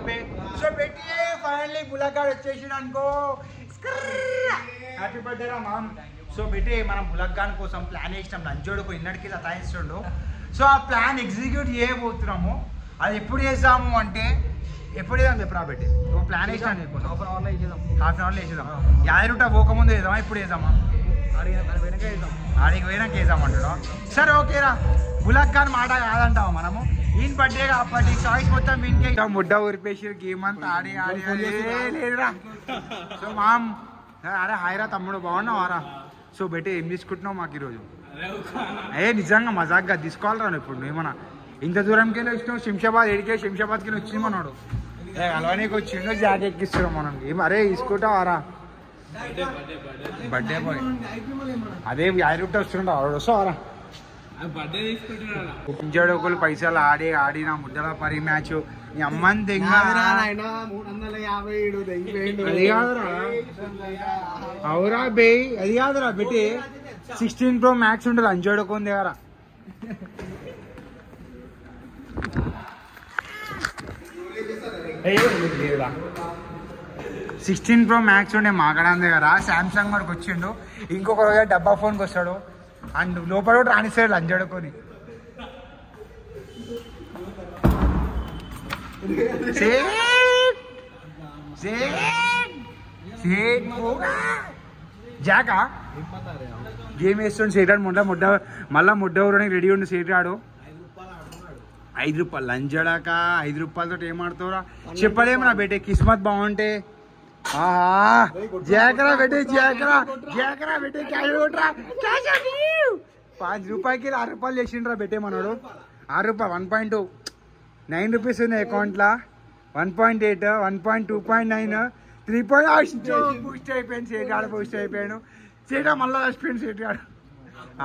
బే so పెట్టి finally బులగ్గాడు వచ్చేసిండు అనుకో happy birthday రా మామ్ సో పెట్టి మనం బులగ్గాన్ కోసం ప్లాన్ వేసినాం లంచోడుకు ఇన్నటికి సతాయిస్తుండు సో ఆ ప్లాన్ ఎగ్జిక్యూట్ చేయబోతున్నాము అది ఎప్పుడు చేద్దాము అంటే ఎప్పుడు వేద్దాం చెప్పరా పెట్టి ఒక ప్లాన్ వేసినాను నీకు హాఫ్ అన్ అవర్లో వేసేద్దాం యాభై రూపాయ పోకముందు వేద్దామా ఇప్పుడు వేద్దామా ఆడికి పోయినాక వేద్దామంటాడు సరే ఓకేరా బులగ్గాన్ మాట కాదంటావా మనము ఈయన బర్త్డే కాబట్టి చాయిస్ మొత్తం వీనికి ముడ్డ ఊరిపేసి గేమ్ అంతా ఆడి ఆడి లేదురా సో మామ్ అరే హాయిరా తమ్ముడు బాగున్నావారా సో బెట్టి ఏం తీసుకుంటున్నావు మాకు ఈరోజు నిజంగా మజాక్గా తీసుకోవాలరా ఇప్పుడు ఏమన్నా ఇంత దూరంకి వెళ్ళి వచ్చినావు శంషాబాద్ ఏడికే శంషాబాద్కి వెళ్ళి వచ్చిందన్నాడు అలవానికి వచ్చిండో జాక్ ఎక్కిస్తున్నాం మనం ఏం అరే తీసుకుంటావారా బర్త్డే బాయ్ అదే 50 రూపాయలు వస్తుంటా వస్తావారా ఇంజడోకులు పైసలు ఆడి నా ముద్దల పరి మ్యాచ్ నీ అమ్మని అవురా బే అది కాదురా పెట్టి 16 Pro Max ఉంటుంది అంజోడుకుంది దగ్గర 16 Pro Max ఉండే మాకడం దగ్గర సామ్సంగ్ మనకు వచ్చిండు ఇంకొక రోజు డబ్బా ఫోన్కి వస్తాడు అండ్ లోపల కూడా రానిస్తాడు లంజడుకొని జాకా గేమ్ వేస్తుండు సేటాడు మళ్ళా ముడ్డ ఊరడానికి రెడీ ఉండి సేటాడు 5 రూపాయలు లంజడాక 5 రూపాయలతో ఏం ఆడుతావురా చెప్పలేము నా బేటే కిస్మత్ బాగుంటే జాకరా బేటే జాకరా బేటే 5 రూపాయలకి 6 రూపాయలు చేసిండ్రా బెట్టే మనోడు 6 రూపాయలు 1.2 9 రూపీస్ ఉన్నాయి అకౌంట్లో 1.8 1.2.9 3. బూస్ట్ అయిపోయాను సేటాడు బూస్ట్ అయిపోయాను సేటా మళ్ళా చచ్చిపోయాను సేటాడు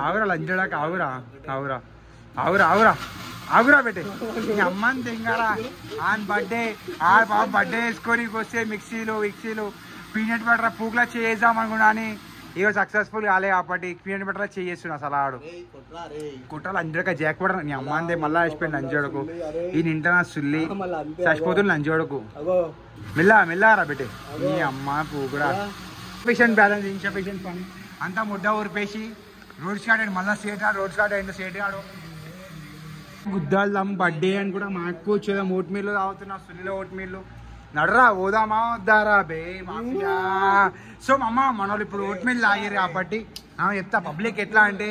ఆవురా లంచడాక ఆగురా బెట్టే నీ అమ్మని తింగారా ఆన్ బర్త్డే బర్త్డే వేసుకొని వస్తే మిక్సీలు పీనట్ బటర్ పూకులా చేద్దాం అనుకున్నా అని ఇక సక్సెస్ఫుల్ కాలే కాబట్టి పీనట్ బటర్ చేస్తున్నా అసలు ఆడు కుట్రాలు అంజడక జాక్ పడరా నీ అమ్మందే మళ్ళా చచ్చిపోయింది లంచోడుకు ఈ నింటా సుల్లి చచ్చిపోతుంది లంచోడుకు మెల్లారా బెట్టే నీ అమ్మ పూకురా పేషెంట్ బ్యాలెన్స్ ఇన్సఫిషియెంట్ పని అంతా ముడ్డ ఊరిపేసి రోడ్ స్టార్ట్ అయ్యింది మళ్ళీ సేట్ ఆడు గుద్దాల్దాం బర్త్డే అని కూడా మాకు వచ్చేదాం ఓట్మీళ్ళు తాగుతున్నా సుల్లిలో ఓట్మీళ్ళు నడరా పోదామా వద్దారా బే మాఫియా సో మన వాళ్ళు ఇప్పుడు ఓట్మీల్ తాగిరు కాబట్టి చెప్తా పబ్లిక్ ఎట్లా అంటే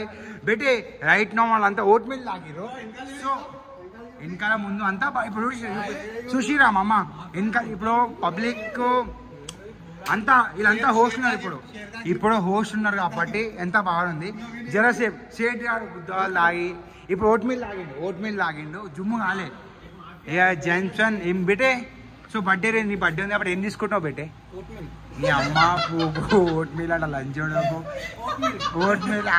బెటే రైట్ నో వాళ్ళంతా ఓట్మీల్ తాగిరు సో వెనకాల ముందు అంతా ఇప్పుడు చూసిరా అమ్మ వెనకాల ఇప్పుడు పబ్లిక్ అంతా వీళ్ళంతా హోస్ట్ ఉన్నారు ఇప్పుడు హోస్ట్ ఉన్నారు కాబట్టి ఎంత బాగుంది జరసేపు సేట్ గారు గుద్దాలు తాగి ఇప్పుడు ఓట్మీల్ తాగిండు జుమ్ము కాలే జెన్సన్ ఏం బెటే సో బర్త్డే నీ బర్త్డే ఉంది అప్పుడు ఏం తీసుకుంటావు బెటే నీ అమ్మ పూకు ఓట్మీల్ అంట లంచోడకు ఓట్మీల్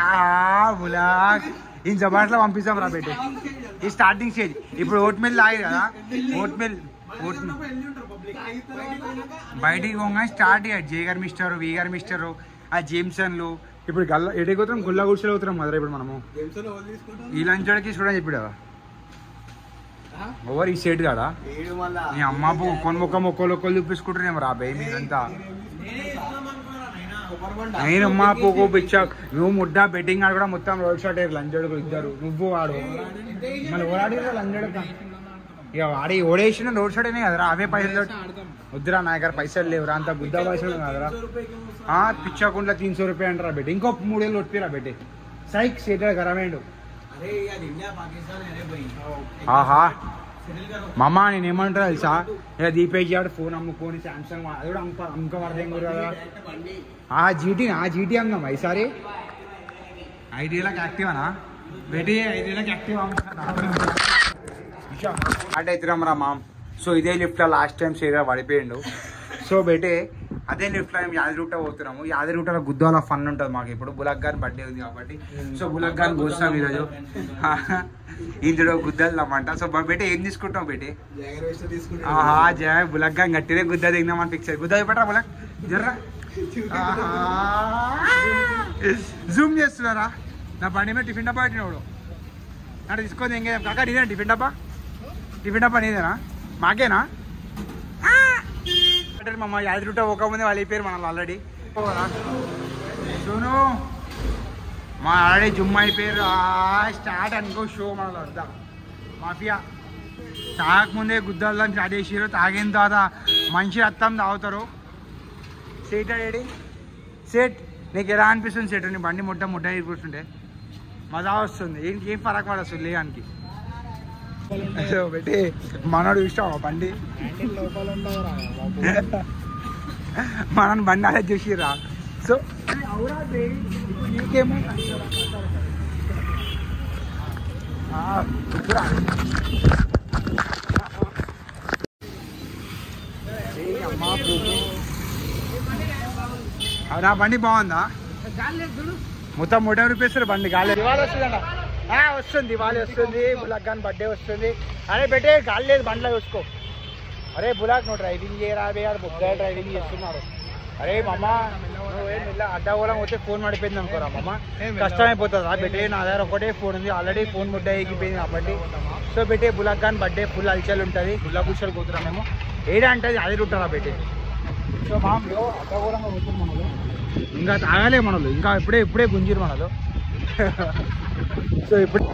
బులాక్ ఈ జబాట్లో పంపిస్తాం రా బెటే ఈ స్టార్టింగ్ స్టేజ్ ఇప్పుడు ఓట్మీల్ తాగి కదా ఓట్మీల్ బయటికి పోగా స్టార్ట్ అయ్యాడు జేగర్ మిస్టర్ వీగర్ మిస్టర్ ఆ జేమ్సన్లు ఇప్పుడు ఎడిపోతాం గుల్లా గుడిసెలు అవుతున్నాం మదరా ఇప్పుడు మనము ఈ లంచోడికి చూడని చెప్పాడు ఓవర్ ఈ సెట్ కాడా నీ అమ్మ మొక్కలు చూపించుకుంటున్నాం రా బే మీరంతా నేను అమ్మ పోకో పిచ్చా నువ్వు ముడ్డ బెట్టింగ్ ఆడు కూడా మొత్తం రోడ్ షాట్ అయ్యారు లంచోడుకు ఇద్దరు నువ్వు వాడు మళ్ళీ ఓడాడి లంచోడక ఇక వాడి ఓడేసిన రోడ్ షాట్ అయినాయి కదరా అవే పైసలు వద్దురా నా దగ్గర పైసలు లేవురా అంత బుద్ధ పైసలు కదరా పిచ్చాకుండా 300 రూపాయలు అంటారా బెట్టి ఇంకో 3 ఏళ్ళు ఒట్టిరా బెట్టి సైక్ సేట గరమేండు ఆహా మామా నేను ఏమంటారా తెలుసా ఇక దీపేజీ ఆడు ఫోన్ అమ్ముకొని సామ్సంగ్ అది కూడా అమ్ముకోవడదేం కదా జీటీ అమ్దాం ఈసారి ఐడియాలకు యాక్టివ్నా బెట్టి ఐడియాలకు యాక్టివ్ అంటే అవుతున్నాం రా మామ్ సో ఇదే లిఫ్ట్లో లాస్ట్ టైం సేగా పడిపోయిండు సో బెటే అదే లిఫ్ట్లో మేము యాదగిరిగుట్ట పోతున్నాము యాదగిరిగుట్టలో గుద్దాల ఫన్ ఉంటుంది మాకు ఇప్పుడు బులక్ గారి బర్త్డే ఉంది కాబట్టి సో బులక్ గారిని పోస్తాం ఈరోజు ఇందులో గుద్దాలన్నమాట సో బెటే ఏం తీసుకుంటాం బెటే బులక్ గారి గట్టినే గుద్ద దిగినామని ఫిక్స్ అయ్యి గుద్ద పెట్టరా బులక్ జర్రా జూమ్ చేస్తున్నారా నా బండి మీద టిఫిన్ డబ్బా పెట్టినప్పుడు అంటే తీసుకొని ఎంగేజ్ కాకా ఇదేనా టిఫిన్ డబ్బా నీదేనా మాకేనా అంటే మా యాదరుట ఒక ముందే వాళ్ళు అయిపోయారు మనల్ని ఆల్రెడీ. సోను మా ఆల్రెడీ జుమ్ అయిపోయారు. స్టార్ట్ అనుకో షో మనలో వద్దా మాఫియా. తాగకముందే గుద్దల్దాం స్టార్ట్ చేసారు. తాగిన తర్వాత మంచి అత్తం తాగుతారు. సేట్ అయ్యేది సేట్ నీకు ఎలా అనిపిస్తుంది సేట్? నీ బండి ముట్ట కూర్చుంటే మజా వస్తుంది. ఏం ఫరక్ పడొస్తుంది లేడానికి పెట్టి మనోడు ఇష్టం బండి మనని బండి అలా చూసిరా. సో నీకేమో నా బండి బాగుందా? మొత్తం 30 రూపాయలు బండి. గాలి దివాళీ వస్తుందంట. వస్తుంది దివాళీ వస్తుంది. బులాక్ ఖాన్ బర్త్డే వస్తుంది. అరే బెటే గాలి లేదు బండిలో చూసుకో. అరే బులాక్ నువ్వు డ్రైవింగ్ చేయరా? బుగ్గా డ్రైవింగ్ చేస్తున్నారు. అరే మమ్మ నువ్వేం ఇలా అడ్డగోళం పోతే ఫోన్ పడిపోయింది అనుకోరా మమ్మ, కష్టమైపోతుంది. బెటే నా దగ్గర ఒకటే ఫోన్ ఉంది. ఆల్రెడీ ఫోన్ ముడ్డ ఎగిపోయింది కాబట్టి. So బెటే Bullock Khan birthday full అల్చల్ ఉంటుంది. గుల్లా కూర్చొని కూతురా మేము ఏడా అంటే అది ఉంటారా బెటే. సో మా అడ్డగోళంగా పోతుంది మనలో. ఇంకా తాగాలే మనలు. ఇంకా ఇప్పుడే గుంజిరు మనలు. సో ఇప్పుడు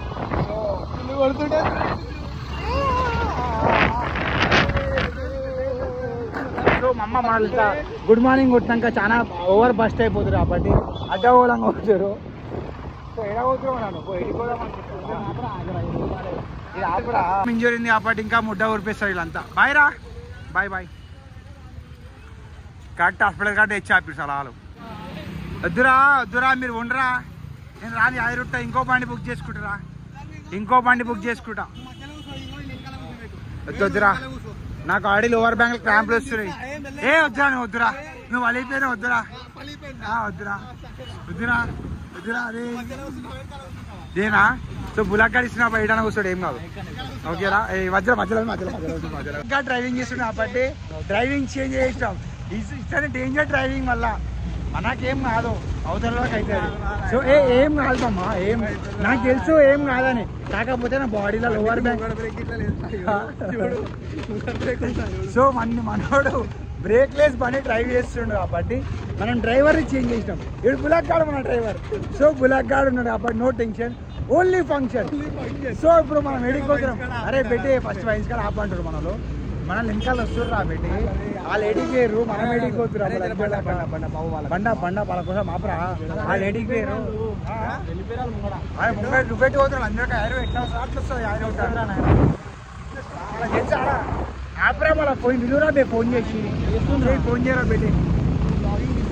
సో మా అమ్మ మనలు గుడ్ మార్నింగ్ కొట్టినాక చాలా ఓవర్ బస్ట్ అయిపోతుంది కాబట్టి అడ్డగోళంగా వచ్చారు. సో ఎడ పోతున్నా మనను ఇంజూరింది కాబట్టి ఇంకా ముడ్డ ఊరిపేస్తారు వీళ్ళంతా. బాయ్ రా బాయ్. కరెక్ట్ హాస్పిటల్ కాబట్టి తెచ్చి ఆపిరు సార్ వాళ్ళు. వద్దురా మీరు ఉండరా. నేను రాని 5 రూపాయలు ఇంకో బండి బుక్ చేసుకుంటా. వద్దురా నాకు ఆడి లోవర్ బ్యాంక్ క్రాంపులు వస్తున్నాయి. వద్దురా నువ్వు వలిపోయినా వద్దురా అరే దేనా. సో బులాక్ గారు ఇస్తున్నా బయట కూర్చోడు ఏం కాదు. ఓకేరా మధ్యలో ఇంకా డ్రైవింగ్ చేస్తున్నా కాబట్టి డ్రైవింగ్ చేంజ్ చేస్తాం. ఇట్లా డేంజర్ డ్రైవింగ్ వల్ల మనకేం కాదు, అవతలలోకి అవుతుంది. సో ఏం కాదమ్మా, నాకు తెలుసు ఏం కాదని. కాకపోతే నా బాడీలో లోవర్ బ్యాంక్. సో మనోడు బ్రేక్లెస్ బండి డ్రైవ్ చేస్తుండు కాబట్టి మనం డ్రైవర్ని చేంజ్ చేసినాం. ఇప్పుడు బులాక్ గార్డ్ మన డ్రైవర్. సో బులాక్ గార్డ్ ఉన్నాడు కాబట్టి no tension, only function. So ఇప్పుడు మనం ఎడిపోతున్నాం. అరే పెట్టి ఫస్ట్ వైన్స్ గారు ఆపంటారు మనలో. మన లింకాలు వస్తున్నారు రా పెట్టి. వాళ్ళు ఎడికేరు మనం ఎడిపోతున్నారు. బండ వాళ్ళ కోసం ఆపరా. వాళ్ళు ఎడికేరు నువ్వెట్టి పోతున్నాడు. అందరికీ 50 ఎట్లా సార్లు వస్తుంది. 50 తెలుసా ఆపరా. మళ్ళీ ఫోన్ విలువరా ఫోన్ చేసి ఫోన్ చేయరా పెట్టి.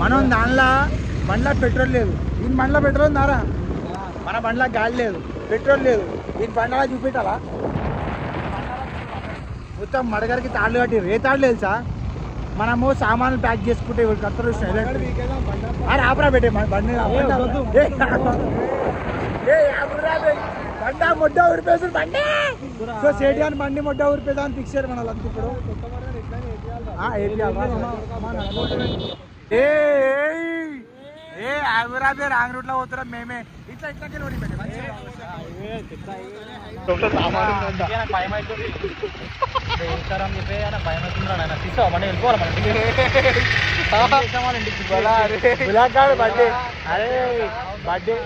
మనం దానిలో బండ్లో పెట్రోల్ లేదు. ఈ బండ్లో పెట్రోల్ ఉందారా? మన బండ్లో గాలి లేదు, పెట్రోల్ లేదు. ఈ బండ్లా చూపెట్టాలా? మొత్తం మడగరికి తాళ్ళు కట్టిరు. ఏ తాళ్ళు తెలుసా? మనము సామాన్లు ప్యాక్ చేసుకుంటే కత్తలు అరే ఆపరా పెట్టే బండి. బండ మొడ్డ ఊరిపేసారు బండి. సో సేటియాని బండి మొడ్డ ఊరిపేదా అని ఫిక్స్ అయ్యారు మన అంతా. ఇప్పుడు ఆగురాబే రాంగ్ రూట్ లో పోతున్నాం మేమే. ఇట్లా లోడి పెట్టి బర్త్డే. అరే బర్త్డే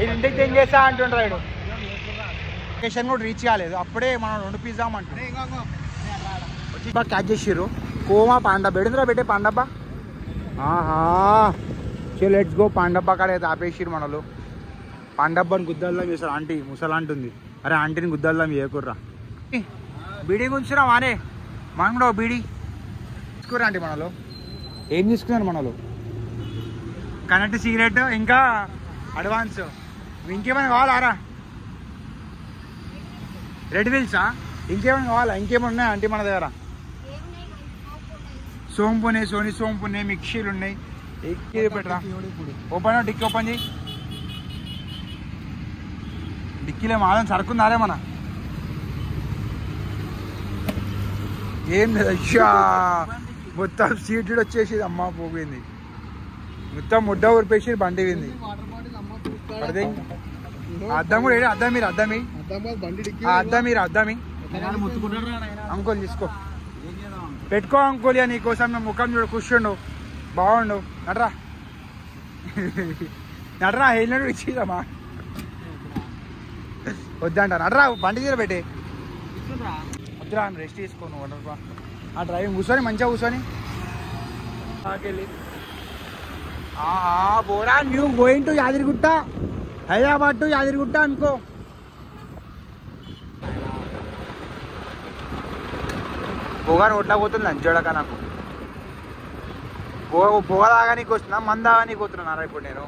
ఇది ఇంటికి చేంజ్ చేస్తా అంటుండ్రాడు. లొకేషన్ కూడా రీచ్ కాలేదు. అప్పుడే మనం 2 పిజ్జా అంటున్నాం. క్యాచ్ చేసిర్రు. కోమా పాండబ్బా ఎడుందిరా పెట్టే పాండబ్బా. Let's go. పాండబ్బా కాడ అయితే ఆపేసిరు మనలు. పాండబ్బాని గుద్దల్దాం చేస్తారు. ఆంటీ ముసలాంటి ఉంది. అరే ఆంటీని గుద్దల్దాం చేయకుర్రా. బీడీ గుంచురా వానే. మనం కూడా బీడీ తీసుకురా ఆంటీ మనలో. ఏం తీసుకున్నారు మనలో? కనెక్ట్ సిగరెట్ ఇంకా అడ్వాన్స్. ఇంకేమైనా కావాలా? రెడ్ విల్సా? ఇంకేమైనా కావాలా? ఇంకేమైనా ఉన్నాయా ఆంటీ మన దగ్గర? సోంపు ఉన్నాయి, సోంపు ఉన్నాయి, మిక్సీలు ఉన్నాయి. ఎక్కి పెట్టరా. ఓపెన్ డిక్కీ ఓపెన్ చేయి. డిక్కీలో మాదని సరుకుందారే మన. ఏం లేదు అయ్యా. మొత్తం సీట్లు వచ్చేసి అమ్మ పోయింది. మొత్తం ముడ్డ ఊరిపేసి బండి వింది. అద్దం కూడా అద్దమి. అంకుల్ తీసుకో పెట్టుకో అంకుల్. ఇక నీకోసం నా ముఖం చూడు కూర్చుండు బాగుండు. నడరా నడరా హెల్మెట్ ఇచ్చిదమ్మా వద్దంట. నడరా బండి తీర పెట్టి వద్దురా రెస్ట్ తీసుకోను వడరా. ఆ డ్రైవింగ్ కూర్చొని మంచిగా కూర్చొని వెళ్ళి బోరా న్యూ going to Yadagirigutta Hyderabad to Yadagirigutta అనుకో. పొగని కొట్టకపోతుంది లంచోడక నాకు. పొగ తాగానికి వస్తున్నా మంద తాగానికి వస్తున్నారా ఇప్పుడు నేను.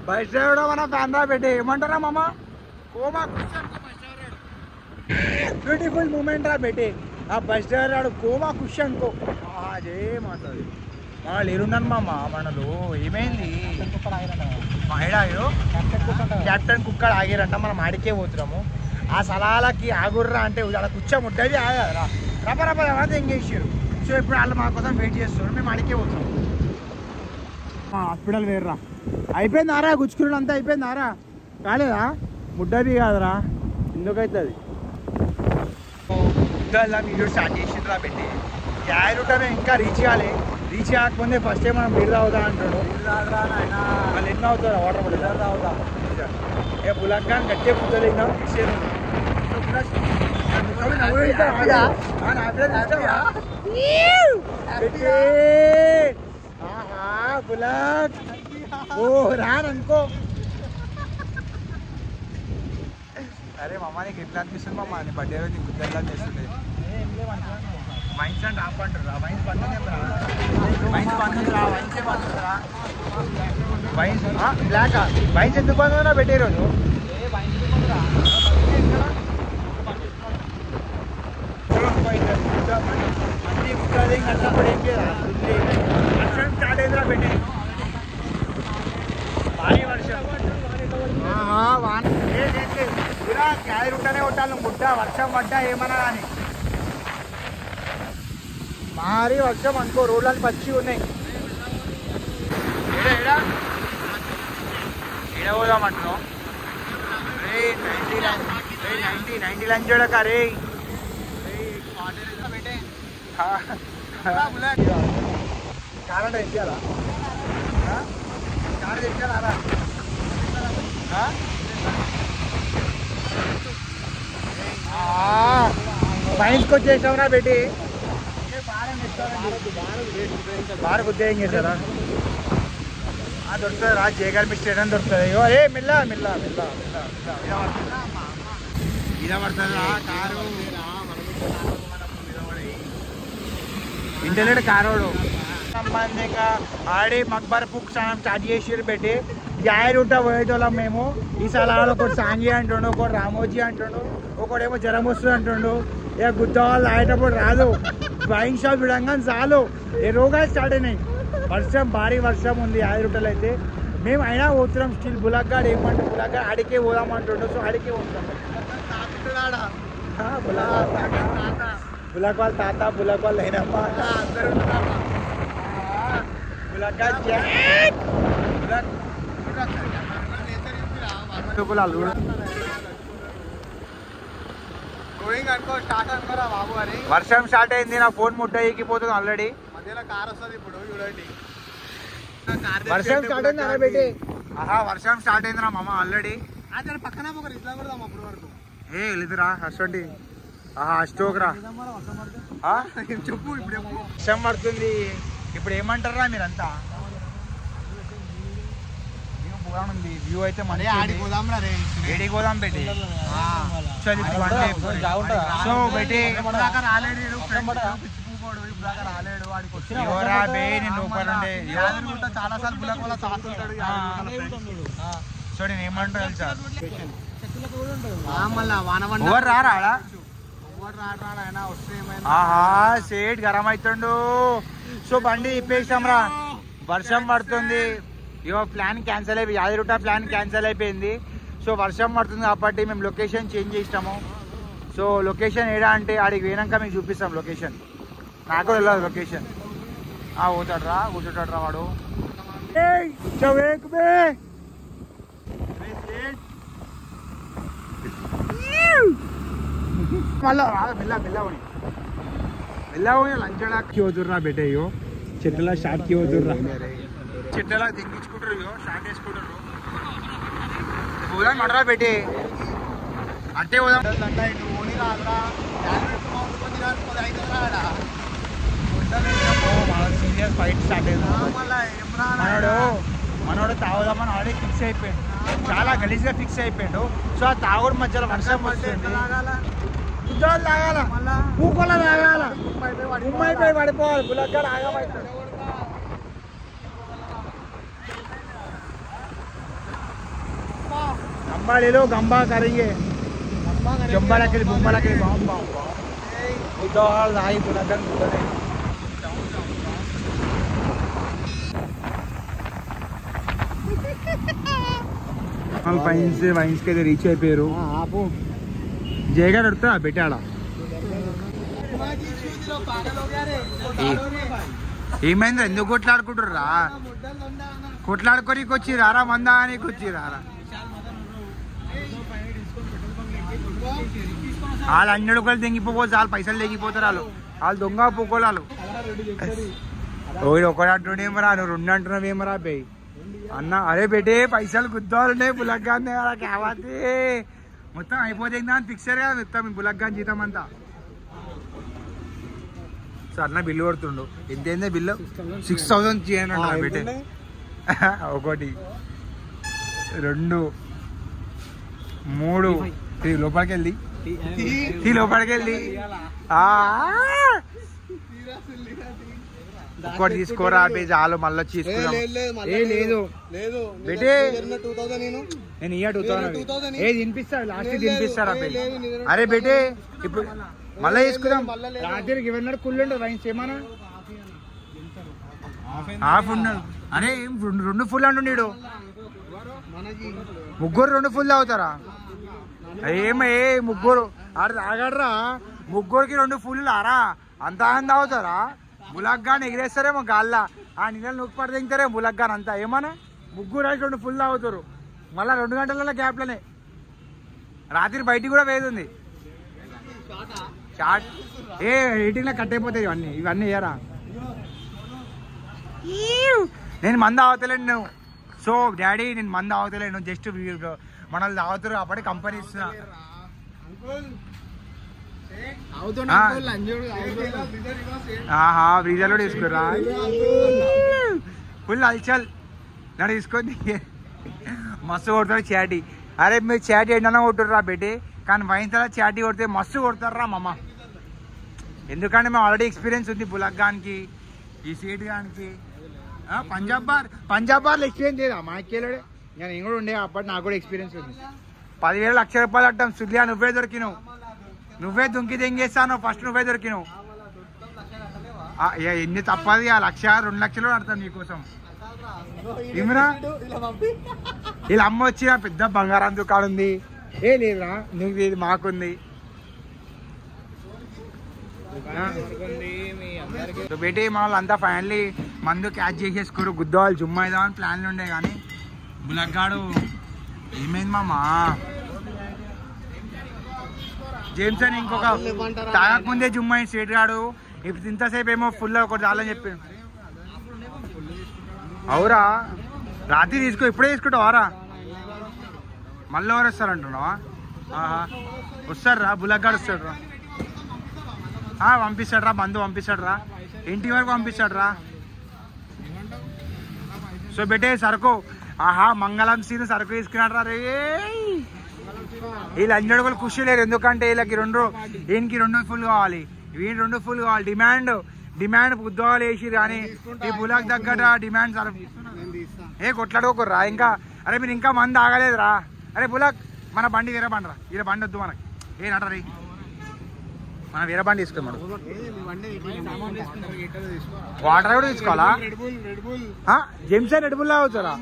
బస్ డ్రైవర్ మన ఫ్యాన్ రా పెట్టి ఏమంటారా మామ కోమా బ్యూటిఫుల్ మూమెంట్ రా పెట్టి. ఆ బస్ డ్రైవర్ రాడు కోమా ఖుషి అనుకో అదే మాట్లాడు. వాళ్ళు ఎరున్నాను మామ మనలు ఏమైంది క్యాప్టెన్ కుక్కడ ఆగిరంట. మనం ఆడికే పోతున్నాము. ఆ సలాలకి ఆగుర్రా అంటే అలా కూర్చోముడ్డది ఆగరా రప రప ఎంగేసారు. సో ఇప్పుడు వాళ్ళు మా కోసం వెయిట్ చేస్తున్నారు. మేము ఆడికే పోతున్నాం. హాస్పిటల్ వేర్రా అయిపోయిందారా గుచ్చుకున్నాడు అంతా అయిపోయిందారా కాలేదా ముడ్డది కాదురా ఎందుకైతుంది వీడియో స్టార్ట్ చేసిండ్రా పెట్టి. క్యారెట్ మేము ఇంకా రీచ్ కావాలి. రీచ్ కాకపోతే ఫస్ట్ టైం మనం బిర్రు అవుతా అంటాడు. వాళ్ళు ఎన్నో అవుతారా వాటర్ బాటిల్ అవుతా ఏ పులక్కాని గట్టే పుద్దలేనా ఫిక్స్ బులాక్ ఓ రానుకో. అరే మమ్మ నీకు ఎట్లా అనిపిస్తుంది మమ్మ నీ బర్త్డే రోజు నీకు గుర్తెలా చేస్తుంది. వైన్స్ అంటే ఆఫ్ అంటారా వైన్స్ పండుగరా వైన్స్ పండుగరా వైన్సే పండుగరా వైన్స్ బ్లాక్ వైన్స్ ఎందుకు పండుగరా పెట్టే రోజు కష్టపడి ఏం లేదా వర్షం స్టార్ట్ అయిందిరా పెట్టి. భారీ వర్షం క్యారీ ఉంటేనే కొట్టాలి ముడ్డ వర్షం పడ్డా ఏమన్నా కానీ భారీ వర్షం అనుకో. రోడ్లన్నీ పచ్చి ఉన్నాయి. ఏడ పోదామంటున్నావు 90 లంచ్ చూడక రే కారంట తెచ్చారా కారు తెచ్చారా సైన్స్కి వచ్చేసావురా పెట్టి బాగా ఉద్యోగం చేశారా దొరుకుతుంది రా జయగారి మిస్టేక్ అని దొరుకుతుంది. ఏ మిల్ల మిల్ల మిల్ల ఇలా పడుతుంది రా కారు ఇంటర్నెట్ కారోడు సంబంధింగా ఆడి మక్బర్ బుక్ స్టార్ట్ చేసి పెట్టి జాయిరుంట పోయేటోళ్ళం మేము. ఈ సలాలు ఒకటి సాంగి అంటుండు ఒకటి రామోజీ అంటుండు ఒకడేమో జ్వరం వస్తుంది అంటుండు. ఇక గుద్ద వాళ్ళు ఆడేటప్పుడు రాదు వైన్ షాప్ విడంగానే చాలు ఏ రోగాలు స్టార్ట్ అయినాయి. వర్షం భారీ వర్షం ఉంది యాదగిరిగుట్టలో అయితే. మేము అయినా పోతున్నాం స్టిల్. బులక్గాడు ఏమంటే బులక్గాడు ఆడికే పోదామంటుండో సో ఆడికే పోతాం. బులక్ వాళ్ళ తాత బులక్ వాళ్ళు అయినమ్మా వర్షం స్టార్ట్ అయింది. నా ఫోన్ ముట్ట ఎక్కిపోతుంది ఆల్రెడీ. వర్షం స్టార్ట్ అయింది అలా పెట్టి వర్షం స్టార్ట్ అయింది రా మామ ఆల్రెడీ. పక్కన ఏ వెళ్ళిదిరా అసండి అష్టోకరా చెప్పు. ఇప్పుడు వర్షం పడుతుంది. ఇప్పుడు ఏమంటారా మీరంతా ఉంది వ్యూ అయితే మన ఏడికి పోదాం పెట్టి. సో పెట్టి చాలా సార్లు సో నేను ఏమంటా తెలుసా ఎవరు రారా సేట్ గరం అవుతుండు. సో బండి ఇప్పేసాం రా వర్షం పడుతుంది. ఇగో ప్లాన్ క్యాన్సిల్ అయిపోయి యాదగిరిగుట్ట ప్లాన్ క్యాన్సిల్ అయిపోయింది. సో వర్షం పడుతుంది కాబట్టి మేము లొకేషన్ చేంజ్ చేసినాము. సో లొకేషన్ ఏడా అంటే ఆడికి పోయినాక మీకు చూపిస్తాం లొకేషన్. నాకు తెలియదు లొకేషన్. పోతాడు రా కూర్చుంటాడు రా వాడు మళ్ళా మెల్లగా లంచడాకి పోతుర్రా బెటయ్యో చెట్ల షాట్కి పోతుర్రా చెట్ల దింగించుకుంటారు షాట్ వేసుకుంటారు పోదాం మడరా పెట్టి అంటే పోదాం సీరియస్ ఫైట్ స్టార్ట్ అయింది మనోడు తాగుదామని ఆల్రెడీ ఫిక్స్ అయిపోయాడు చాలా గలీజ్గా ఫిక్స్ అయిపోయాడు సో ఆ తాగుడు మధ్యలో వర్షం వస్తుంది ఉద్యోగాలు తాగాల పూకోల తాగాల ఉమ్మైపోయి పడిపోవాలి బుల్లగాడు ఆగమవుతాడు గంబాళీలో గంబా కరిగే జంబాలకి బొమ్మలకి ఉద్యోగాలు తాగి బుల్లగాడు ముద్దనే వైన్స్ కి అయితే రీచ్ అయిపోయారు జయగారు అడుగుతా పెట్టాడా ఏమైంది ఎందుకు కొట్లాడుకుంటారా కొట్లాడుకోనికి వచ్చి రారా మందా అని వచ్చి రారా వాళ్ళు అన్నడు ఒకళ్ళు తెంగిపోవచ్చు వాళ్ళు పైసలు తెగిపోతారు వాళ్ళు దొంగ పోకోళ్ళు ఒకటి అంటున్నాడేమరా నువ్వు రెండు అంటున్నావేమరా బే అన్న అరే బేటే పైసలు గుద్దాలున్నాయి బులగ్గానే కావాలి మొత్తం అయిపోతే అని ఫిక్సర్ కదా మొత్తం బులగ్గాన్ జీతం అంతా సో అన్న బిల్లు కొడుతుండు ఎంతైందే బిల్లు 6000 చేయండి అన్న బేటే ఒకటి 2 3 లోపలికి వెళ్ళి ఒక్కటి తీసుకోరా చాలు మళ్ళీ తీసుకున్నాం లేదు బేటే నేను ఇయ్య 2000 ఏది తినిపిస్తాడు లాస్ట్ తినిపిస్తారా అరే బేటే ఇప్పుడు మళ్ళీ తీసుకుందాం రాత్రికి ఇవన్నీ కుళ్ళుండదు వైన్స్ ఏమన్నా హాఫ్ ఉన్నాడు అరే 2 ఫుల్ అంటున్నాడు ముగ్గురు 2 ఫుల్ అవుతారా ఏమే ముగ్గురు ఆడ తాగడరా ముగ్గురికి 2 ఫుల్ ఆరా అంత అంత అవుతారా బులగ్గాన్ ఎగిరేస్తారేమో గాల్లా ఆ నీళ్ళు నొక్కి పడి దిగుతారేమో బులగ్గాన్ అంతా ఏమన్నా ముగ్గురు 2 ఫుల్ అవుతారు మళ్ళీ 2 గంటల గ్యాప్లోనే రాత్రి బయటికి కూడా వేదుంది షార్ట్ ఎయిటింగ్లో కట్ అయిపోతాయి ఇవన్నీ ఏరా నేను మంద అవతలేను నువ్వు సో డాడీ నేను మంద అవతలేను జస్ట్ మనల్ని తాగుతారు కాబట్టి కంపెనీ ఇస్తున్నా బ్రీజర్ కూడా తీసుకురా ఫుల్ హల్చల్ నన్ను తీసుకొని మస్తు కొడతారు చాటీ అరే మీరు చాటీ ఏంటన్నా కొట్టుర్రా బేటి కానీ వైన్ తర్వాత చాటీ కొడితే మస్తు కొడతారా మమ్మ ఎందుకంటే మేము ఆల్రెడీ ఎక్స్పీరియన్స్ ఉంది బులగ్గానికి ఈ సీట్ గానికి పంజాబ్ బార్లో ఎక్స్పీరియన్స్ లేదా మా ఎక్కేలోడే నేను కూడా ఉండే అప్పటి నాకు కూడా ఎక్స్పీరియన్స్ ఉంది 10,000 1,00,000 రూపాయలు అడ్డాం సుల్లియా నువ్వే దొరికినావు నువ్వే దుంకి దెంగేస్తాను ఫస్ట్ నువ్వే దొరికినావు ఎన్ని తప్పది 1,00,000 2 లక్షలు ఆడతాను నీకోసం ఏమిరా వీళ్ళ అమ్మ వచ్చిన పెద్ద బంగారం దుకాణం ఉంది లేదురా నువ్వు ఇది మాకుంది బేటీ మా వాళ్ళంతా ఫైనల్లీ మందు క్యాచ్ చేసేసుకోరు గుద్దవాళ్ళు జుమ్మ అవుదామని ప్లాన్లు ఉండే కానీ బులగ్గాడు ఏమైంది మామా జేమ్స్ అని ఇంకొక తాగకముందే జుమ్మ అయింది స్ట్రేట్ గాడు ఇప్పుడు ఇంతసేపు ఏమో ఫుల్ ఒకటి చాలని చెప్పి అవురా రాత్రి తీసుకో ఇప్పుడే తీసుకుంటావారా మళ్ళీ ఎవరు వస్తారంటున్నావా వస్తారా బులగ్గాడు వస్తాడు రా పంపిస్తాడు రా మందు పంపిస్తాడు రా ఇంటి వరకు పంపిస్తాడు రా సో బెటే సరుకు మంగళం సీన్ సరుకు తీసుకున్నాడు రా రే వీళ్ళు అన్ని కూడా ఖుషి లేరు ఎందుకంటే వీళ్ళకి ఈయనకి 2 ఫుల్ కావాలి వీళ్ళు 2 ఫుల్ కావాలి డిమాండ్ ఉద్యోగాలు వేసి కానీ ఈ బులక్ దగ్గర డిమాండ్ కొట్లాడుకోకుర్రా ఇంకా అరే మీరు ఇంకా మంది ఆగలేదు రా అరే బులక్ మన బండి వేరే బండి రా వీళ్ళ బండి వద్దు మనకి నటరీ మన వేరే బండి తీసుకున్నాడు వాటర్ కూడా తీసుకోవాలా జెమ్స్ రెడ్ బుల్ అవుతారా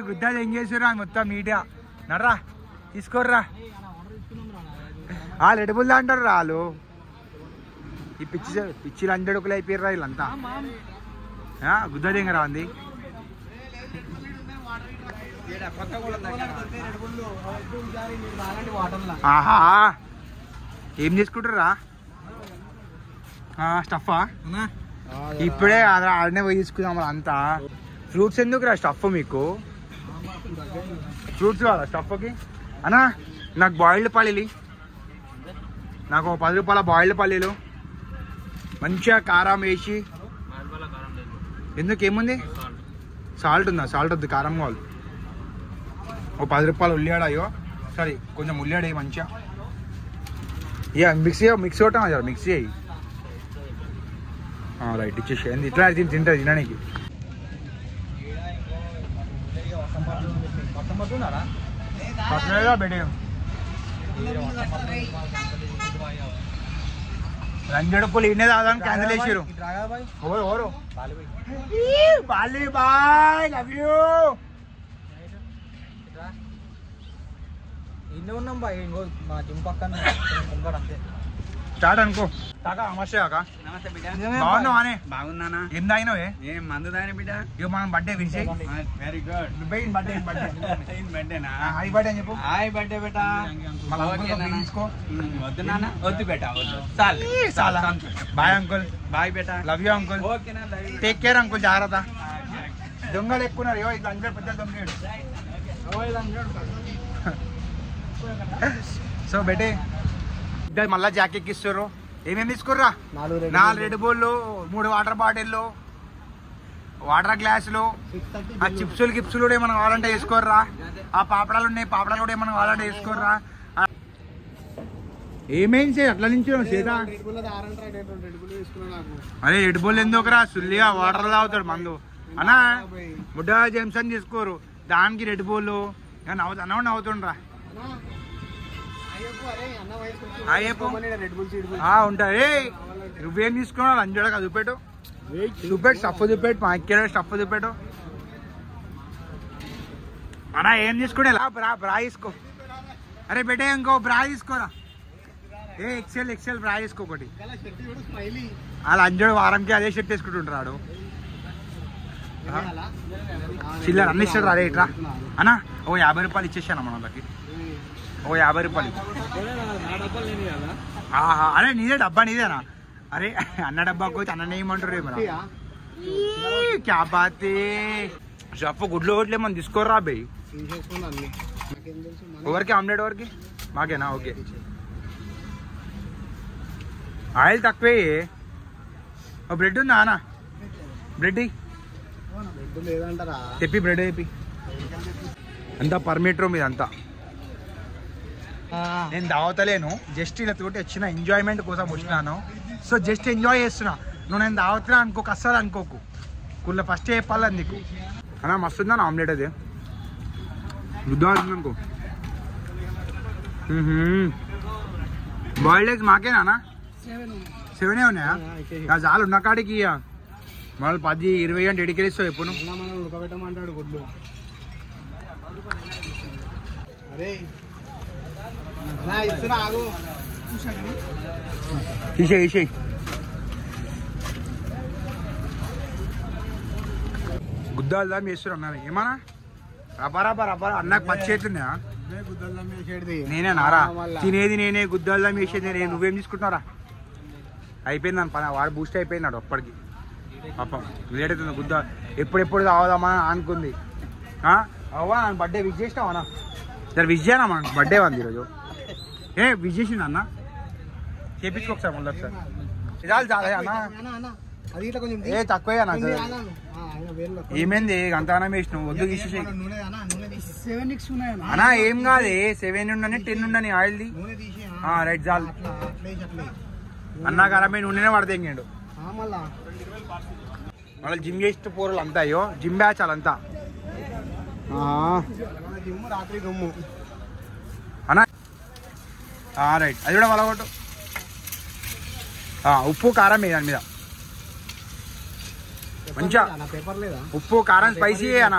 గుద్దా ఎంగేసారు మొత్తం నీట్గా నడరా తీసుకోర్రా రెడ్ బుల్ అంటారు వాళ్ళు ఈ పిచ్చి లంజడుకులు అయిపోయారా వీళ్ళంతా గుద్ద దింగరా ఉంది. ఆహా ఏం చేసుకుంటారా స్టఫా? ఇప్పుడే ఆడనే పోయి తీసుకుందాం అంతా. ఫ్రూట్స్ ఎందుకురా స్టఫ్ మీకు? ఫ్రూట్స్ కావాలా స్టఫ్కి? అన్నా నాకు బాయిల్డ్ పల్లీలు, నాకు 10 రూపాయల బాయిల్డ్ పల్లీలు మంచిగా కారం వేసి. ఎందుకు ఏముంది? సాల్ట్ ఉందా? సాల్ట్ వద్దు, కారం కావాలి. 10 రూపాయలు ఉల్లిగడ్డ. అయ్యో సారీ, కొంచెం ఉల్లిగడ్డ వేయి మంచిగా. మిక్సీ కొట్టాం కదా, మిక్సీ అయ్యి రైట్ ఇచ్చేసి. ఇట్లా తింటుంది తినడానికి. రంజడుపులు ఇన్నే దాదాపు క్యాన్సిల్ చేసారు. ఇన్నే ఉన్నాం బాయ్, ఇంకో మా జిమ్ పక్కన అంతే. స్టార్ట్ అనుకో. నమస్తే అక్క. నమస్తే బిడ్డ. బాగున్నావా? బాగున్నానా? ఏం తాగినావే? ఏం మందు తాగిన బిడ్డ? ఇక మనం బర్త్డే విష్. Very good. బర్త్డేనా? హాయ్ బర్త్డే అని చెప్పు. హాయ్ బర్త్డే బేట. తీసుకో. వద్దు నాన్న, వద్దు బేట, వద్దు. చాలా. Bye uncle. బాయ్ బేట. Love you uncle. ఓకేనా? Take care uncle. జాగ్రత్త. దొంగలు ఎక్కున్నారు. ఇట్లా అందరూ పెద్ద దొంగడు. సో బెటే మళ్ళా జాకెట్ ఇస్తారు. ఏమేమి తీసుకుర్రా? 4 రెడ్ బుల్లు, 3 వాటర్ బాటిల్లు, వాటర్ గ్లాసులు, ఆ చిప్సులు గిప్సులు కూడా ఏమైనా కావాలంటే వేసుకోర్రా. ఆ పాపడాలు ఉన్నాయి, పాపడాలు కూడా ఏమైనా కావాలంటే వేసుకోర్రా. ఏమైంది అట్లా నుంచి సీతా? అరే రెడ్ బుల్ ఎందుకురా? సుల్లిగా వాటర్ తాగుతాడు మందు. అన్నా బుడ్డా జేమ్సన్ తీసుకోరు, దానికి రెడ్ బుల్ నవ్వుతుండ్రా. ఉంటాయి. నువ్వేం తీసుకున్నావు? లంజోడక చూపెట్టు, చూపెట్టు, స్టఫ్ చూపెట్టు, మా ఇక్కడ స్టఫ్ చూపెట్టు. అన్నా ఏం తీసుకునే? బ్రా తీసుకో. అరే బెటే ఇంకో బ్రా తీసుకోరా. ఎక్సెల్ బ్రా తీసుకో ఒకటి. ఆ లంజోడు వారంకి అదే షర్ట్ వేసుకుంటుంటాడు. చిల్లర అన్ని ఇస్తాడు. అదే ఇట్రా అన్నా, 50 రూపాయలు ఇచ్చేసాను మన వాళ్ళకి. 50 రూపాయలు. అరే నీదే డబ్బా, నీదేనా? అరే అన్న డబ్బాకి వచ్చి అన్న ఏమంటారు ఏమన్నా? క్యా బాత్. షఫ్ గుడ్లు ఓట్లే మనం తీసుకోర్రా అబ్బాయి. ఎవరికి ఆమ్లెట్? ఎవరికి? మాకేనా? ఓకే. ఆయిల్ తక్కువే. బ్రెడ్ ఉందా అన్న? బ్రెడ్ తెప్పి, బ్రెడ్ తెప్పి. అంతా పర్మిటర్ మీద అంతా. నేను దావతలేను, జస్ట్ ఇలా తోటి వచ్చిన ఎంజాయ్మెంట్ కోసం వచ్చినాను. సో జస్ట్ ఎంజాయ్ చేస్తున్నా. నువ్వు నేను దావతున్నా అనుకోకు, అస్సలు అనుకోకు. కుళ్ళ ఫస్ట్ చెప్పాలని నీకు. అన్నా మస్తుందా ఆమ్లెట్? అది గుద్దా అనుకో. Boiled eggs మాకేనా? 7 ఉన్నాయా? చాలు ఉన్న కాడికి. మళ్ళీ 10, 20 అంటే ఎడికెళ్ళిస్తావు ఎప్పుడు? ఉడకబెట్టమంటాడు గుడ్లు. తీసేయి. గుద్దాలు దాన్ని వేస్తారు అన్నారు. ఏమన్నా రబ్బా అన్నకు పచ్చి చేతున్నాయా? నేనే నారా తినేది, నేనే గుద్దాలు దాన్ని వేసేది నేనే. నువ్వేం తీసుకుంటున్నారా? అయిపోయింది దాని పని. వాడు బూస్ట్ అయిపోయినాడు అప్పటికి. పాపం లేట్ అవుతుంది. గుద్ద ఎప్పుడెప్పుడు తాగుదామా అనుకుంది. అవ్వా నన్ను బర్త్డే విష్ చేసినావా? సరే విష్ చేయనా? మన బర్త్డే ఉంది ఈరోజు. విష్ చేసిండు అన్న, చేపించుకో ఒకసారి మళ్ళీ ఒకసారి. చాలు చాలా అన్న. తక్కువ ఏమైంది? అంతగానం వేసినావు, వద్దు తీసేసి అన్నా. ఏం కాదు, 7 ఉండని 10 ఉండని ఆయిల్ది. రైట్ చాలు అన్నా. కరమే నూనెనే పడితే ఎంగాడు. మళ్ళీ జిమ్ చేస్తే పోరలు అంతా. అయ్యో జిమ్ బ్యాచ్ వాళ్ళంతా. అన్నా రైట్, అది కూడా మళ్ళా కొట్టు. ఉప్పు కారం మీద దాని మీద మంచిగా. ఉప్పు కారం స్పైసీ అన్న.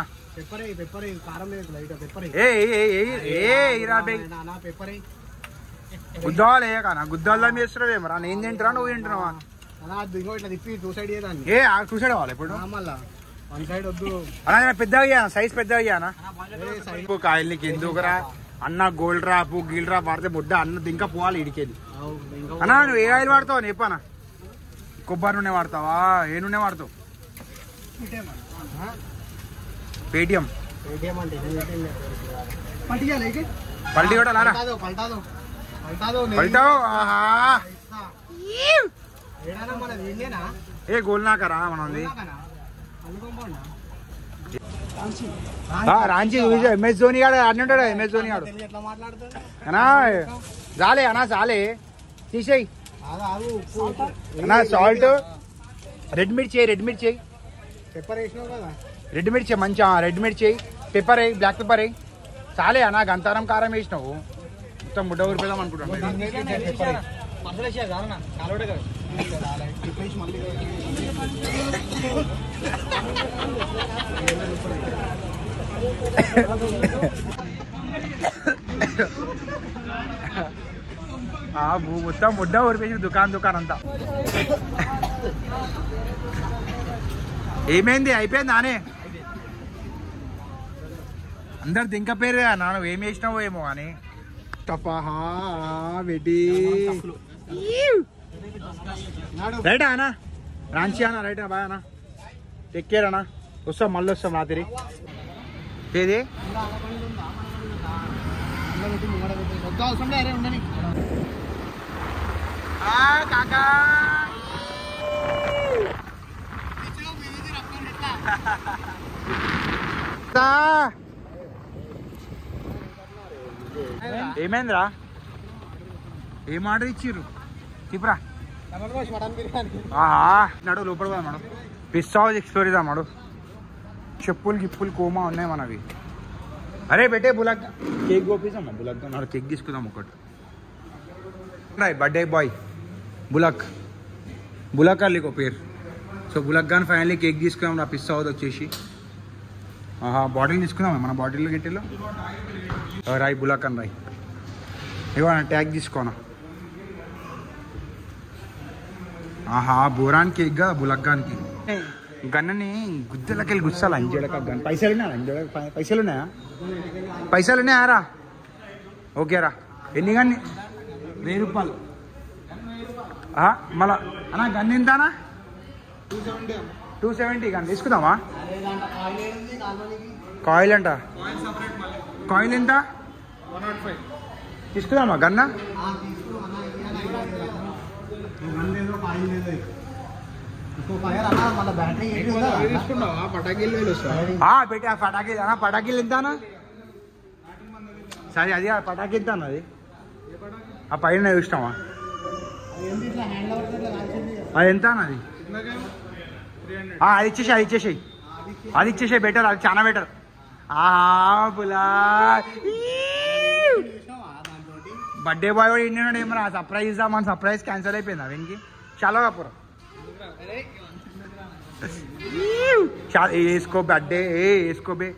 గుద్దాలు వేయకనా? గుద్దాలు చేస్తున్నావు ఏమరా? నేను తింటున్నా, నువ్వు తింటున్నావా? ఇట్లా తిప్పి టూ సైడ్ చేయదాన్ని ఏ చూసాడు వాళ్ళు ఇప్పుడు మళ్ళా వన్ సైడ్ వద్దు అలా పెద్దగా అయ్యా సైజ్ పెద్దగా అయ్యానా కాయలు ఎందుకురా అన్న గోల్డ్ డ్రాప్ గీల్ డ్రాప్ వాడితే ముద్ద అన్న ఇంకా పోవాలి ఇడికేది అన్నా నువ్వు ఏ ఆయిల్ వాడతావు చెప్పనా కొబ్బరి నూనె వాడతావా ఏ నూనె వాడతావు పేటిఎం పల్టీ కూడా లారా పల్టావు ఆహా ఏ గోల్ నాకరా మనది రాంచి ఎంఎస్ ధోని గాడు ఆడినాడు ఎంఎస్ ధోని గాడు అన్నా చాలే అన్నా చాలే తీసేయి అన్నా సాల్ట్ రెడ్ మిర్చి పెప్పర్ వేసినావు కదా రెడ్ మిర్చి మంచిగా రెడ్ మిర్చి పెప్పర్ వేయి బ్లాక్ పెప్పర్ వేయి చాలే అన్నా గంతారం కారం వేసినావు మొత్తం ముడ్డ ఊరిపోదాం అనుకుంటున్నాను మొత్తం ముడ్డ ఊరిపోయింది దుకాణం అంతా ఏమైంది అయిపోయింది నానే అందరు దింక పేరు నాన్న ఏం వేసినావో ఏమో అని తప్పహా బెటీ రైటా అన్నా రాంచి అన్న రైటా బాయ్ అన్నా టేక్ కేర్ అన్నా వస్తాం మళ్ళీ వస్తాం రాత్రి ఏది కాకా ఏమైందిరా ఏం ఆర్డర్ ఇచ్చిర్రు తిప్పురా నడు లోపల పోదా మేడం పిస్తా హౌస్ ఎక్స్ప్లోర్ చేద్దాం మేడం చెప్పులు గిప్పులు కోమా ఉన్నాయి మనవి అరే పెట్టే బులక్ కేక్ గోపిస్తాం బులక్ నాడు కేక్ తీసుకుందాం ఒకటి బర్త్డే బాయ్ బులక్ అల్లికో పేరు సో బులక్ గాని ఫైనల్లీ కేక్ తీసుకున్నాం నా పిస్తా హౌస్ వచ్చేసి బాటిల్ తీసుకుందాం మన బాటిల్ గిట్టెలో రాయ్ బులక్ అని రాయ్ ఇవ్వనా ట్యాగ్ తీసుకోనా బోరాన్ కేక్ గా బులగ్గానికి గన్నని గుద్దలకెళ్ళి గుచ్చాలి అంజేడక గన్ పైసలు ఉన్నాయా రా ఓకే రా ఎన్ని గన్ని 1000 రూపాయలు మళ్ళా అన్నా గన్ ఎంతనా 270 గన్ తీసుకుందామా కాయిల్ అంట కాయిల్ ఎంత 105 తీసుకుందామా గన్న పెట్టి ఆ పటాకీలు ఎంతనా సరే అది ఆ పటాకీ ఎంత అన్నది ఆ పైన చూసినావా అది ఎంత అన్నది అది ఇచ్చేసేయి బెటర్ అది చాలా బెటర్ బులా బర్త్డే బాయ్ కూడా ఇండియన్ ఏమరా సర్ప్రైజ్ ఇద్దామని సర్ప్రైజ్ క్యాన్సిల్ అయిపోయిందా వెనక్కి చాలా కాపురం వేసుకో బర్త్డే వేసుకోబే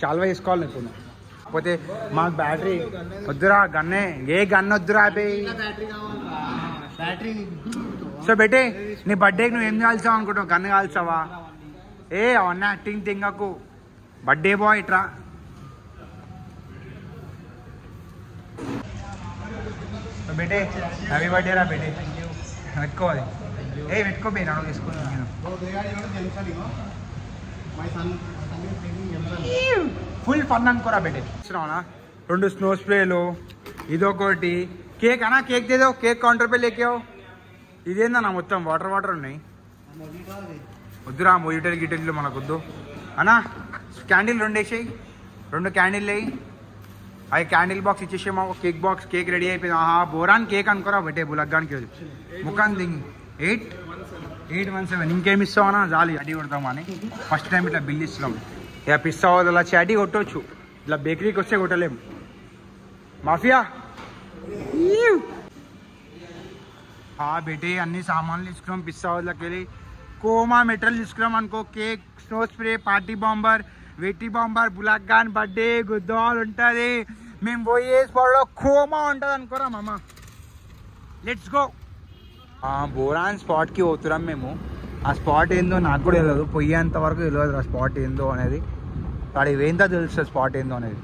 చాలా వేసుకోవాలి నేను కాకపోతే మాకు బ్యాటరీ వద్దురా గన్నే ఏ గన్ వద్దురా బ్యాటరీ సో బెటే నీ బర్త్డేకి నువ్వు ఏం కాల్చావు అనుకుంటావు గన్ కాల్చావా అవన్నీ యాక్టింగ్ తింగకు బర్త్డే బాయ్ ఇట్రా బేటే హ్యాపీ బర్త్డే రా బేటే పెట్టుకోవాలి పెట్టుకోపోయి నడు తీసుకున్నాను ఫుల్ ఫన్ అనుకోరా బేటే ఇస్తున్నావునా 2 స్నో స్ప్రేలు ఇదొకటి కేక్ అన్నా కేక్ తెదో కేక్ కౌంటర్ పే లేకేవు ఇదేందన్నా మొత్తం వాటర్ ఉన్నాయి వద్దురా మొయిటల్ గిటెల్ మనకు వద్దు అన్నా క్యాండిల్ 2 వేసేయి 2 క్యాండిల్ వేయి అది క్యాండిల్ బాక్స్ ఇచ్చేసేమో కేక్ బాక్స్ కేక్ రెడీ అయిపోయింది బోరాన్ కేక్ అనుకోరా బట్టే బులగ్గానికి ముఖాన్ని దింగి 817 ఇంకేమి ఇస్తామన్నా జాలి అడ్డీ కొడతాం అని ఫస్ట్ టైం ఇట్లా బిల్ ఇస్తున్నాం ఇక పిస్తా అలా అడ్డీ కొట్టవచ్చు ఇట్లా బేకరీకి వస్తే కొట్టలేము మాఫియా బేటే అన్ని సామాన్లు తీసుకున్నాం పిస్తా హౌస్లోకి వెళ్ళి కోమా మెటీరియల్ తీసుకున్నాం అనుకో cake snow spray party bomber వెట్టి బాంబర్ బులగ్గాన్ బర్త్డే గుద్దాలు ఉంటుంది మేము పోయే స్పాట్లో కోమా ఉంటుంది అనుకోరా మామ లెట్స్ గో బోరాన్ స్పాట్కి పోతున్నాం మేము. ఆ స్పాట్ ఏందో నాకు కూడా తెలియదు, పోయేంత వరకు తెలియదు ఆ స్పాట్ ఏందో అనేది. వాడికి వేంతా తెలుస్తుంది స్పాట్ ఏందో అనేది.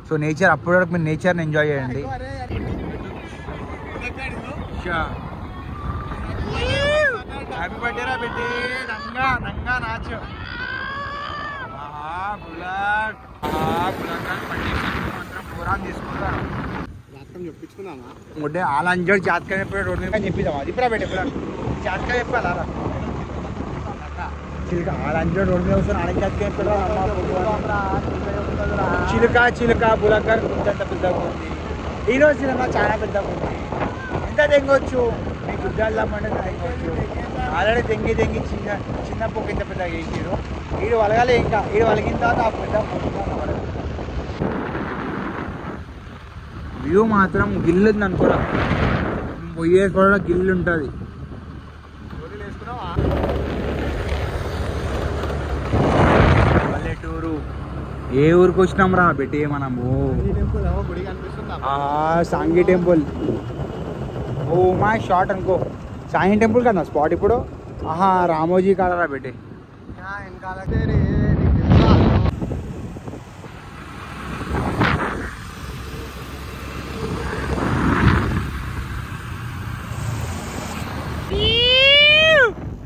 సో నేచర్ అప్పటి వరకు మీరు నేచర్ని ఎంజాయ్ చేయండి. హ్యాపీ బర్త్డే రా పెట్టి నంగా నంగా నాచు. బులక్ మాత్రం బోరాన్ తీసుకుంటారు. ముడ్డే వాళ్ళంజోడు జాతకం చెప్పాడు రోడ్డు మీద చెప్పిద్దాం. అది ఇప్పుడు పెట్టే జాతకం చెప్పాలా చిలుక వాళ్ళంజోడు రోడ్డు మీద వస్తాను ఆడ జాతకం చెప్పాడు. చిలుక చిలుక బులక్కర్ ఇంత పెద్దగా ఉంది. ఈరోజు చిలుక చాలా పెద్దగా ఉంది. ఎంత తెంగొచ్చు మీ గుడ్డల్లామంటే తెంగొచ్చు. ఆల్రెడీ తెంగి తెంగి చిన్న చిన్న పొక్క ఇంత పెద్దగా వేసారు. ఈడు వలగాలి ఇంకా ఈడు వలిగిన తర్వాత ఆ పెద్ద వ్యూ మాత్రం గిల్లు ఉంది అనుకోరా. పోయే కూడా గిల్లు ఉంటుంది. పల్లెటూరు ఏ ఊరికి వచ్చినాం రా బెట్టి మనము? సాంగి టెంపుల్. ఓ మై షార్ట్ అనుకో సాంగి టెంపుల్ కదా స్పాట్ ఇప్పుడు. రామోజీ కాడరా బెట్టి.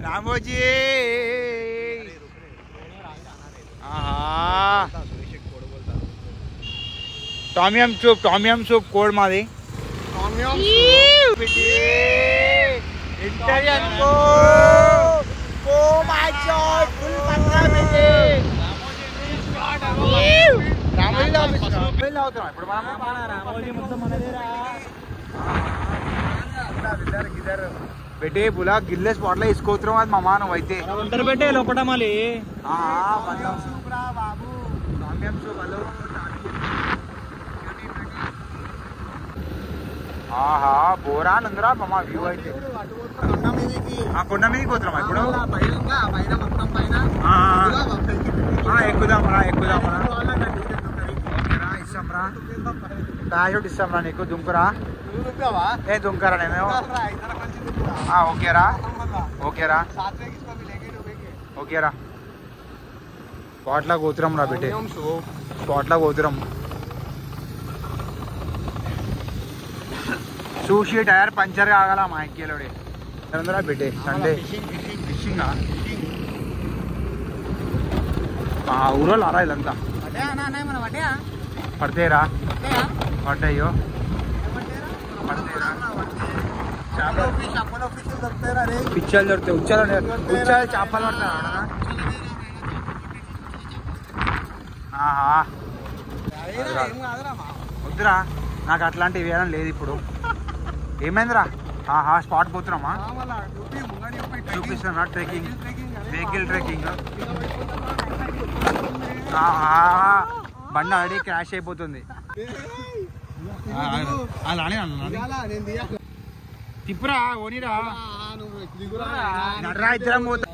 రామోజీ టామియం సూప్ కోడ్ మాది. బెటే బులా గిల్లే స్పాట్ లో ఇసుకోతున్నాం. అది మామా నువ్వు అయితే ఉంటారు బెట్టే లోపల మళ్ళీ బోరాన్ ఉందిరా మామా వ్యూ అయితే. కొండ మీదకి పోతున్నాం ఇప్పుడు. ఎక్కుదామరా ఎక్కుదామరా ఇస్తాంరా ప్యాకెట్ ఇస్తాంరా నీకు. దుంకురా ఏ దుంకరా నేను. ఓకేరా ఓకేరా ఓకేరా. స్పాట్లా పోతున్నాం రా బిడ్డే, స్పాట్లా పోతున్నాం. చూసి టైర్ పంచర్ కాగల మా ఎక్కేలోడే రా బిడ్డే. సండే ఫిషింగ్ ఊరోళ్ళు ఆరా ఇదంతా పడతాయిరా పడ్డాయో పిచ్చలు దొరుకుతాయి. ఉచ్చాలు ఉచ్చాలు చేపలు పడతాయి. వద్దురా నాకు అట్లాంటివి వేయడం లేదు ఇప్పుడు. ఏమైందిరా? స్పాట్ పోతున్నామా? చూపిస్తున్నా ట్రెక్కింగ్ వెహికల్ ట్రెక్కింగ్. బండి ఆల్రెడీ క్రాష్ అయిపోతుంది. తిప్పురా ఓనిరా నడరా ఇద్దరం పోతా.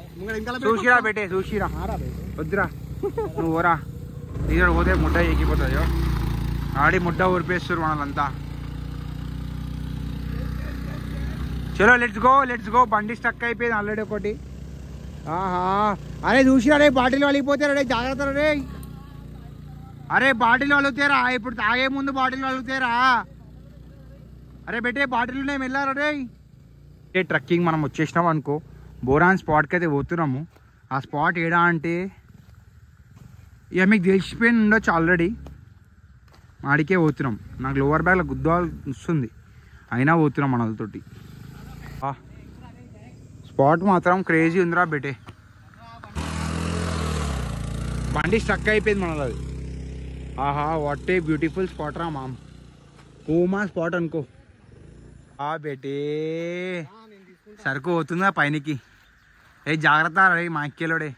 చూసిరా పెట్టే చూసిరా. వద్దురా నువ్వు ఓరా. ఇక్కడ పోతే ముడ్డ ఎక్కిపోతాయో. ఆడి ముడ్డ ఊరిపేస్తారు మనలంతా. చలో లెట్స్ గో. బండి స్టక్ అయిపోయింది ఆల్రెడీ ఒకటి. అరే చూసిరా రే బాటిల్ వలిగిపోతారా రే, జాగ్రత్త రే. అరే బాటిల్ వలుగుతారా ఇప్పుడు, తాగే ముందు బాటిల్ వలుగుతారా. అరే బెటే బాటిల్ ఉన్నాయి వెళ్ళారా రే. ట్రక్కింగ్ మనం వచ్చేసినాం అనుకో, బోరాన్ స్పాట్కి అయితే పోతున్నాము. ఆ స్పాట్ ఏడా అంటే ఇక మీకు తెలిసిపోయి ఉండొచ్చు ఆల్రెడీ. ఆడికే పోతున్నాం. నాకు లోవర్ బ్యాగ్లో గుద్దాలు వస్తుంది అయినా పోతున్నాం మనతోటి. స్పాట్ మాత్రం క్రేజీ ఉందిరా బెటే. బండి స్టక్ అయిపోయింది మనది. వాట్ ఏ బ్యూటిఫుల్ స్పాట్ రా మామ్. కోమా స్పాట్ అనుకో. బెటే సరుకు పోతుందా పైనకి. ఏ జాగ్రత్త రే మా ఎక్కేలోడే.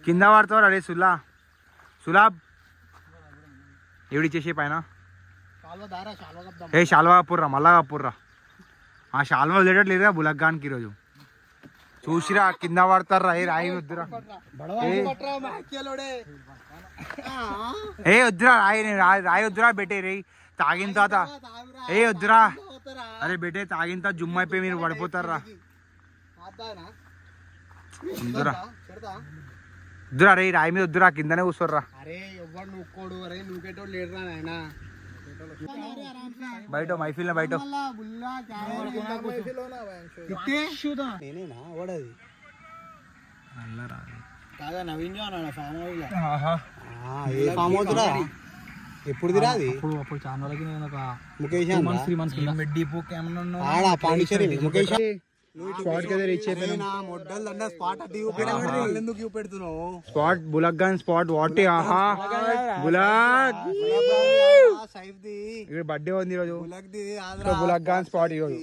కింద పడతావు రే సులాబ్ ఎవడిచ్చేసే పైన. ఏ శాల్వా కప్పుర్రా మళ్ళా కప్పుర్రా. ఆ శాల్వా వదిలేటట్లేదురా బులగ్గానికి ఈరోజు. చూసిరా కింద పడతారు రా. రాయి వద్దురా ఏ వద్దురా రాయి వద్దురా బెట్టే రే. తాగిన తర్వాత ఏ వద్దురా అరే బేటే తాగిన తర్వాత జుమ్ అయిపోయి మీరు పడిపోతారా వద్దురా వద్దురా అరే రాయి మీద వద్దురా కిందనే కూర్చోర్రా బయట మైఫిల్ బయట ఎప్పుడు తిరాది అప్పుడు చాలా రోజులకి నేను ఒక Mukesh 3 months Pondicherry Mukesh spot bullock gun spot వాటి ఆహా బులక్ ఇక్కడ బర్త్డే ఉంది ఈరోజు బులక్ గన్ స్పాట్ ఈరోజు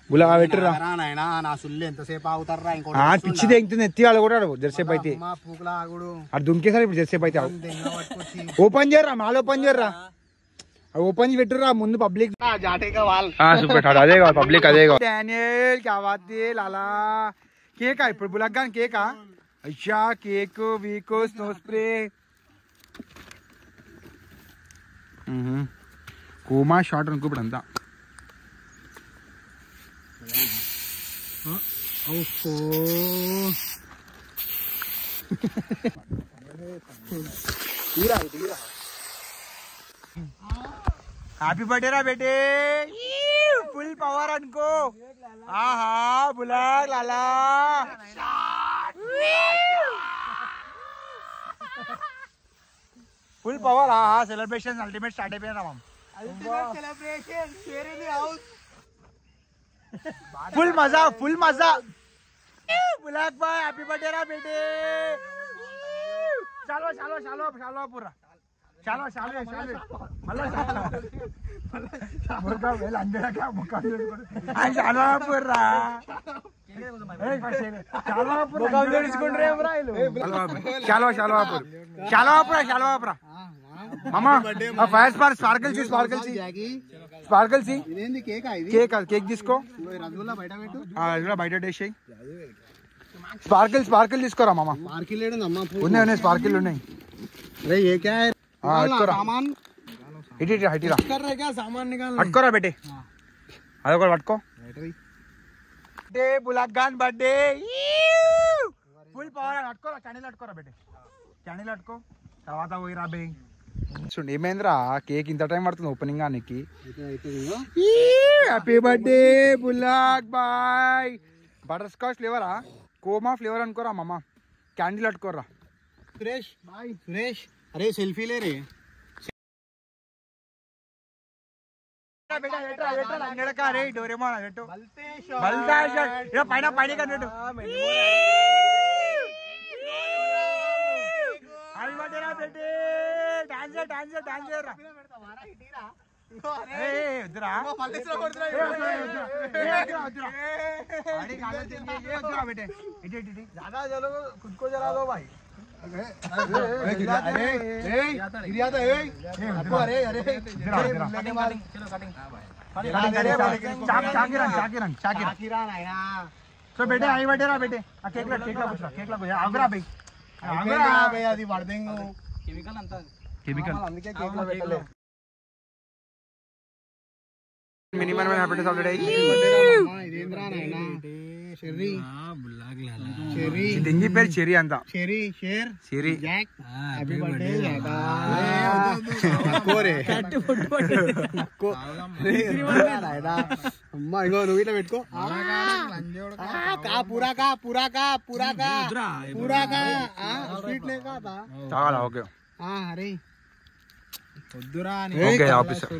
బులక్ పెట్టురా నా సుల్లు ఎంతసేపు ఆగుతారా ఇంకో పిచ్చి తెంగుతుంది ఎత్తి వాళ్ళు కూడా జెర్సేపు అయితే పూకులా ఆగుడు అది దుంకేసారి ఇప్పుడు జెర్సేపు అయితే ఓపెన్ చేయరా మాల్ ఓపెన్ చేయరా ఓపెన్ పెట్టురా ముందు పబ్లిక్ చూపెట్టాడు అదే కాదు పబ్లిక్ అదే కాదు డానియల్ కావాలి లాలా కేకా ఇప్పుడు బులక్ గాని కేకా అయ్యా cake week snow spray coma short అనుకో ఇప్పుడు అంతా హ్యాపీ బర్త్డే రా బేటే ఫుల్ పవర్ అనుకో ఆహా బులాక్ లాలా ఫుల్ పవర్ ఆహా సెలబ్రేషన్ అల్టిమేట్ స్టార్ట్ అయిపోయినా फुल मजा बुलाक भाई हैप्पी बर्थडे रा बेटे चलो चलो चलो चलो पूरा चलो चलो चलो मुर्गा वेल अंजड़ा क्या मुक्का आई चलो पूरा चलो पूरा चलो चलो चलो पूरा चलो पूरा मामा फर्स्ट बार स्पार्कल सी కేక్ తీసుకో బయట డేష్ స్పార్కిల్ తీసుకోరా మామ ఉన్నాయి స్పార్కిల్ ఉన్నాయి పట్టుకోరా బేటే అదొకటి పట్టుకో Bullock gone birthday full power పట్టుకోరా క్యాండిల్ పట్టుకోరా బేటే క్యాండిల్ పట్టుకో తర్వాత పోయిరా బే చూడండి ఏమైందిరా కేక్ ఇంత టైం పడుతుంది ఓపెనింగ్ నీకు హ్యాపీ బర్త్డే బులాక్ బాయ్ బటర్ స్కాచ్ ఫ్లేవరా కోమా ఫ్లేవర్ అనుకోరా మామ క్యాండిల్ పట్టుకోరా సురేష్ అరే సెల్ఫీ లేరే పైన పైన కన్నట్టు సో బేటే आई बैठे रा बेटे केकला आगरा भाई అది పడదేంగు కెమికల్ అందుకే కేక్ లో పెట్టలే minimum happiness of the day ఇదేంద్రా నాయనా చెర్రీ చెర్రీ దింగి పేరు చెర్రీ అంతా చెర్రీ జాక్ హ్యాపీ బర్త్డే జాకా కోరే అమ్మా ఇగో నువ్వు ఇట్లా పెట్టుకో పూరా స్వీట్ లే కాదా చాలా ఓకే అరే వద్దురా ఓకే ఆఫీసర్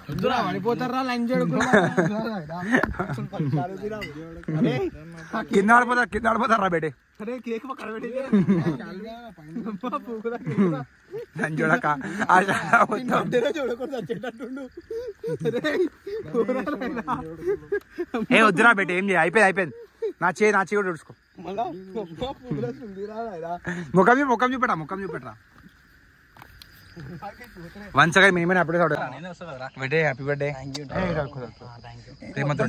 వద్దురా పడిపోతారా లంచ్ కింద ఆడిపోతారా బేటే అరే కేక్ పక్కన పెట్టి చూడక చూడకూడదు వచ్చేటట్టుండు ఏ వద్దురా బేటే ఏం చేయ అయిపోయింది నా చేయి కూడా చూసుకో ముఖం చూపెట్టరా వన్స్ అగైన్ మేమేనా అప్పుడే బేటే హ్యాపీ బర్త్డే ప్రేమతో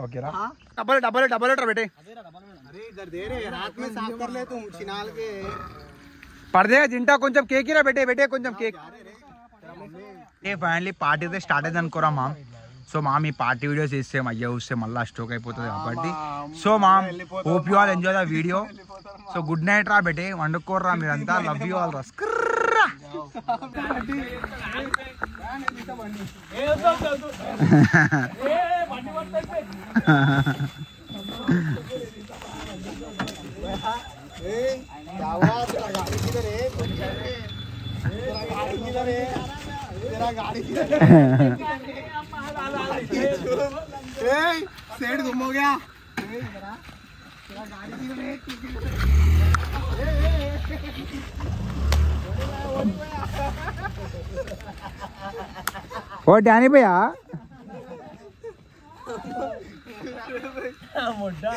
ఓకేరా డబ్బల్ బేటే अरे इधर दे रहे रात में साफ कर ले तुम चिनाल के పడదే జింటా కొంచెం కేక్ ఇరా పెట్టే కొంచెం కేక్ ఏ ఫైనల్లీ పార్టీ అయితే స్టార్ట్ అయింది అనుకోరా మామ్ సో మామ్ ఈ పార్టీ వీడియోస్ ఇస్తే అయ్యా వస్తే మళ్ళీ స్ట్రోక్ అయిపోతుంది కాబట్టి so mom hope you all enjoy the video so good night రా బెటే వండుకోర్రా మీరంతా లవ్ యూ ఆల్ రస్కర్రా सेठ गुम हो गया ओ डैनी भैया मोटा